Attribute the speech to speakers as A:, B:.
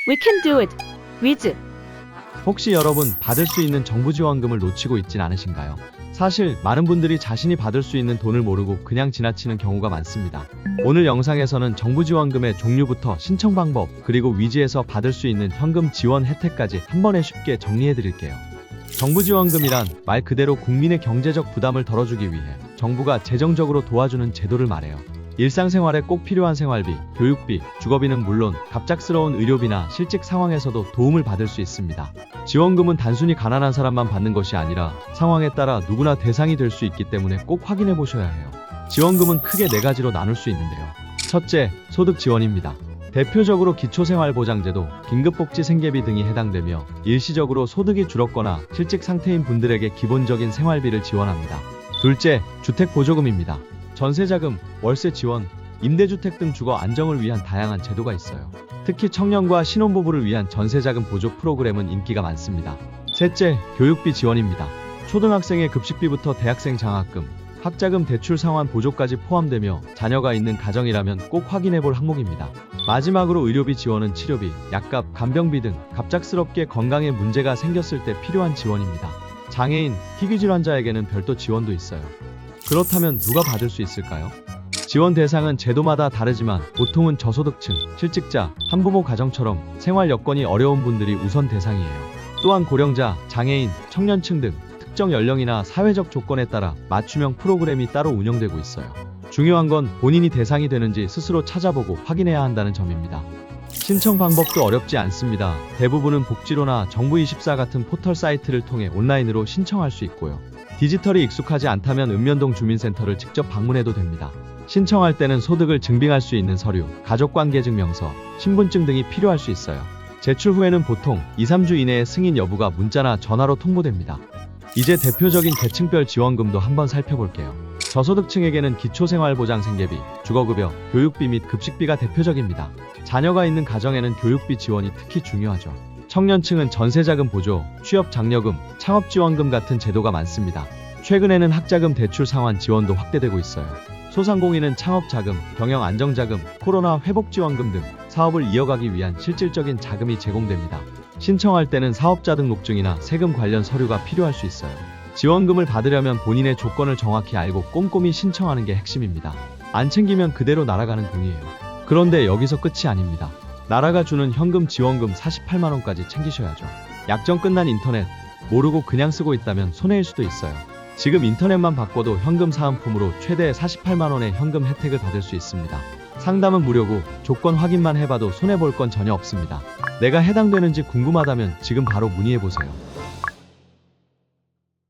A: We can do it. 위즈.
B: 혹시 여러분 받을 수 있는 정부 지원금을 놓치고 있진 않으신가요? 사실 많은 분들이 자신이 받을 수 있는 돈을 모르고 그냥 지나치는 경우가 많습니다. 오늘 영상에서는 정부 지원금의 종류부터 신청 방법, 그리고 위즈에서 받을 수 있는 현금 지원 혜택까지 한 번에 쉽게 정리해 드릴게요. 정부 지원금이란 말 그대로 국민의 경제적 부담을 덜어주기 위해 정부가 재정적으로 도와주는 제도를 말해요. 일상생활에 꼭 필요한 생활비, 교육비, 주거비는 물론 갑작스러운 의료비나 실직 상황에서도 도움을 받을 수 있습니다. 지원금은 단순히 가난한 사람만 받는 것이 아니라 상황에 따라 누구나 대상이 될 수 있기 때문에 꼭 확인해 보셔야 해요. 지원금은 크게 4가지로 나눌 수 있는데요. 첫째, 소득 지원입니다. 대표적으로 기초생활보장제도, 긴급복지 생계비 등이 해당되며 일시적으로 소득이 줄었거나 실직 상태인 분들에게 기본적인 생활비를 지원합니다. 둘째, 주택보조금입니다. 전세자금, 월세 지원, 임대주택 등 주거 안정을 위한 다양한 제도가 있어요. 특히 청년과 신혼부부를 위한 전세자금 보조 프로그램은 인기가 많습니다. 셋째, 교육비 지원입니다. 초등학생의 급식비부터 대학생 장학금, 학자금 대출 상환 보조까지 포함되며 자녀가 있는 가정이라면 꼭 확인해볼 항목입니다. 마지막으로 의료비 지원은 치료비, 약값, 간병비 등 갑작스럽게 건강에 문제가 생겼을 때 필요한 지원입니다. 장애인, 희귀질환자에게는 별도 지원도 있어요. 그렇다면 누가 받을 수 있을까요? 지원 대상은 제도마다 다르지만 보통은 저소득층, 실직자, 한부모 가정처럼 생활 여건이 어려운 분들이 우선 대상이에요. 또한 고령자, 장애인, 청년층 등 특정 연령이나 사회적 조건에 따라 맞춤형 프로그램이 따로 운영되고 있어요. 중요한 건 본인이 대상이 되는지 스스로 찾아보고 확인해야 한다는 점입니다. 신청 방법도 어렵지 않습니다. 대부분은 복지로나 정부24 같은 포털 사이트를 통해 온라인으로 신청할 수 있고요. 디지털이 익숙하지 않다면 읍면동 주민센터를 직접 방문해도 됩니다. 신청할 때는 소득을 증빙할 수 있는 서류, 가족관계증명서, 신분증 등이 필요할 수 있어요. 제출 후에는 보통 2-3주 이내에 승인 여부가 문자나 전화로 통보됩니다. 이제 대표적인 계층별 지원금도 한번 살펴볼게요. 저소득층에게는 기초생활보장생계비, 주거급여, 교육비 및 급식비가 대표적입니다. 자녀가 있는 가정에는 교육비 지원이 특히 중요하죠. 청년층은 전세자금 보조, 취업장려금, 창업지원금 같은 제도가 많습니다. 최근에는 학자금 대출 상환 지원도 확대되고 있어요. 소상공인은 창업자금, 경영안정자금, 코로나 회복지원금 등 사업을 이어가기 위한 실질적인 자금이 제공됩니다. 신청할 때는 사업자 등록증이나 세금 관련 서류가 필요할 수 있어요. 지원금을 받으려면 본인의 조건을 정확히 알고 꼼꼼히 신청하는 게 핵심입니다. 안 챙기면 그대로 날아가는 돈이에요. 그런데 여기서 끝이 아닙니다. 나라가 주는 현금 지원금 48만원까지 챙기셔야죠. 약정 끝난 인터넷, 모르고 그냥 쓰고 있다면 손해일 수도 있어요. 지금 인터넷만 바꿔도 현금 사은품으로 최대 48만원의 현금 혜택을 받을 수 있습니다. 상담은 무료고 조건 확인만 해봐도 손해볼 건 전혀 없습니다. 내가 해당되는지 궁금하다면 지금 바로 문의해보세요.